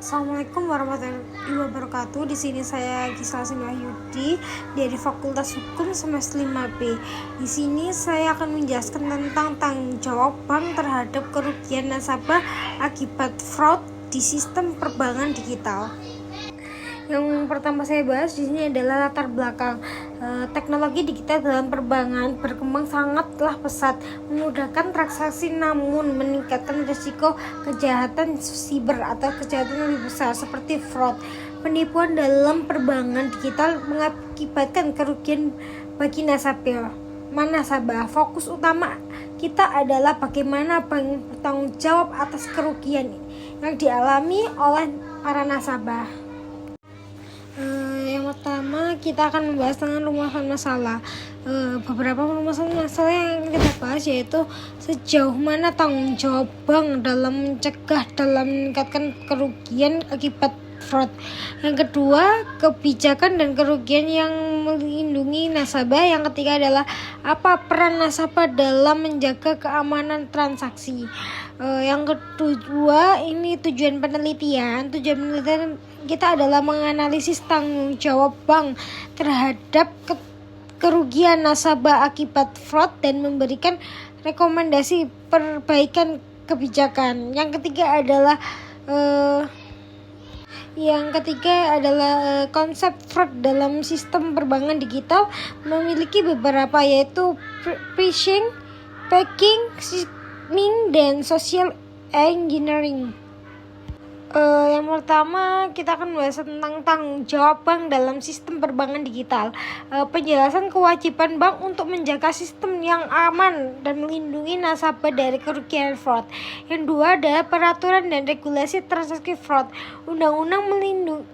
Assalamualaikum warahmatullahi wabarakatuh. Di sini saya Gisela Wahyudi dari Fakultas Hukum semester 5B. Di sini saya akan menjelaskan tentang tanggung jawab bank terhadap kerugian nasabah akibat fraud di sistem perbankan digital. Yang pertama saya bahas di sini adalah latar belakang. Teknologi digital dalam perbankan berkembang sangatlah pesat, memudahkan transaksi namun meningkatkan risiko kejahatan siber atau kejahatan lebih besar seperti fraud. Penipuan dalam perbankan digital mengakibatkan kerugian bagi nasabah. Fokus utama kita adalah bagaimana bank bertanggung jawab atas kerugian yang dialami oleh para nasabah. Yang pertama kita akan membahas tentang rumusan masalah. Beberapa rumusan masalah yang kita bahas yaitu sejauh mana tanggung jawab bank dalam mencegah dalam meningkatkan kerugian akibat fraud. Yang kedua, kebijakan dan kerugian yang melindungi nasabah. Yang ketiga adalah apa peran nasabah dalam menjaga keamanan transaksi. Yang kedua, ini tujuan penelitian. Tujuan penelitian kita adalah menganalisis tanggung jawab bank terhadap kerugian nasabah akibat fraud dan memberikan rekomendasi perbaikan kebijakan. Yang ketiga adalah konsep fraud dalam sistem perbankan digital memiliki beberapa, yaitu phishing, packing, skimming, dan social engineering. Yang pertama kita akan membahas tentang tanggung jawab bank dalam sistem perbankan digital. Penjelasan kewajiban bank untuk menjaga sistem yang aman dan melindungi nasabah dari kerugian fraud. Yang dua adalah peraturan dan regulasi transaksi fraud. Undang-Undang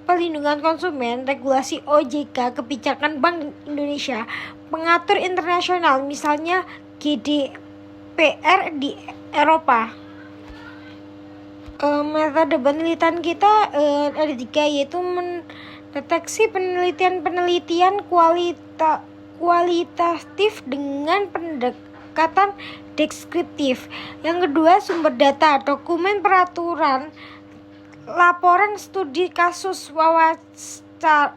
Perlindungan Konsumen, regulasi OJK, kebijakan Bank Indonesia, pengatur internasional misalnya GDPR di Eropa. Metode penelitian kita ada 3, yaitu mendeteksi penelitian kualitatif dengan pendekatan deskriptif. Yang kedua, sumber data, dokumen, peraturan, laporan, studi kasus,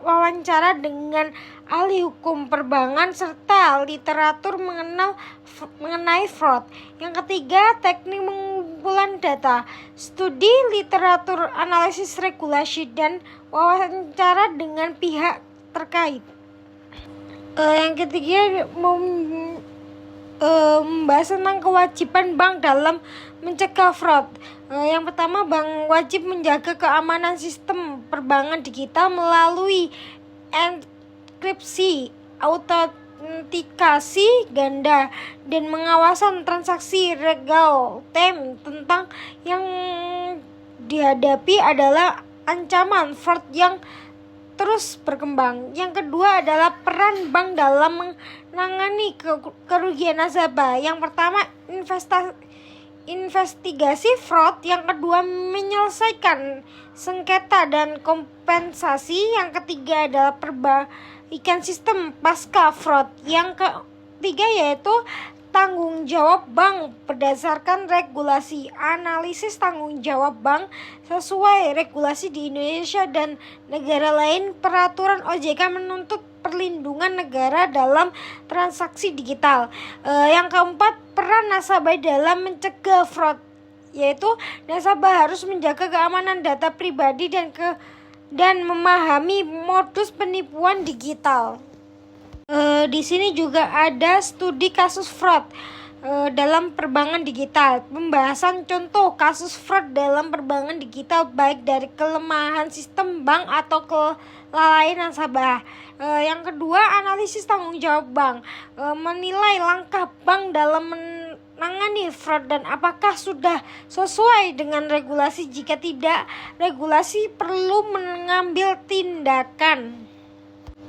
wawancara dengan ahli hukum perbankan, serta literatur mengenai fraud. Yang ketiga, teknik pengumpulan data, studi, literatur, analisis regulasi, dan wawancara dengan pihak terkait. Yang ketiga, membahas tentang kewajiban bank dalam mencegah fraud. Yang pertama, bank wajib menjaga keamanan sistem perbankan digital melalui enkripsi, autentikasi ganda, dan pengawasan transaksi real time. Tentang yang dihadapi adalah ancaman fraud yang terus berkembang. Yang kedua adalah peran bank dalam menangani kerugian nasabah. Yang pertama, investigasi fraud. Yang kedua, menyelesaikan sengketa dan kompensasi. Yang ketiga adalah perbaikan sistem pasca fraud. Yang ketiga yaitu tanggung jawab bank berdasarkan regulasi. Analisis tanggung jawab bank sesuai regulasi di Indonesia dan negara lain. Peraturan OJK menuntut perlindungan negara dalam transaksi digital. Yang keempat, peran nasabah dalam mencegah fraud, yaitu nasabah harus menjaga keamanan data pribadi dan memahami modus penipuan digital. Di sini juga ada studi kasus fraud dalam perbankan digital. Pembahasan contoh kasus fraud dalam perbankan digital, baik dari kelemahan sistem bank atau kelalaian nasabah. Yang kedua, analisis tanggung jawab bank, menilai langkah bank dalam menangani fraud dan apakah sudah sesuai dengan regulasi. Jika tidak, regulasi perlu mengambil tindakan.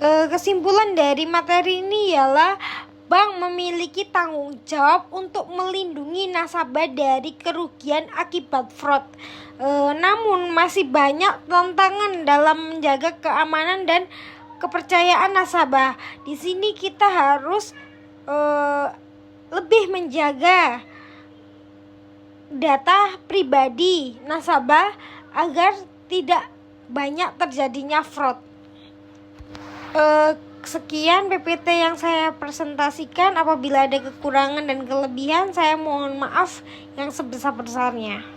Kesimpulan dari materi ini ialah bank memiliki tanggung jawab untuk melindungi nasabah dari kerugian akibat fraud. Namun masih banyak tantangan dalam menjaga keamanan dan kepercayaan nasabah. Di sini kita harus lebih menjaga data pribadi nasabah agar tidak banyak terjadinya fraud. Sekian PPT yang saya presentasikan. Apabila ada kekurangan dan kelebihan, saya mohon maaf yang sebesar-besarnya.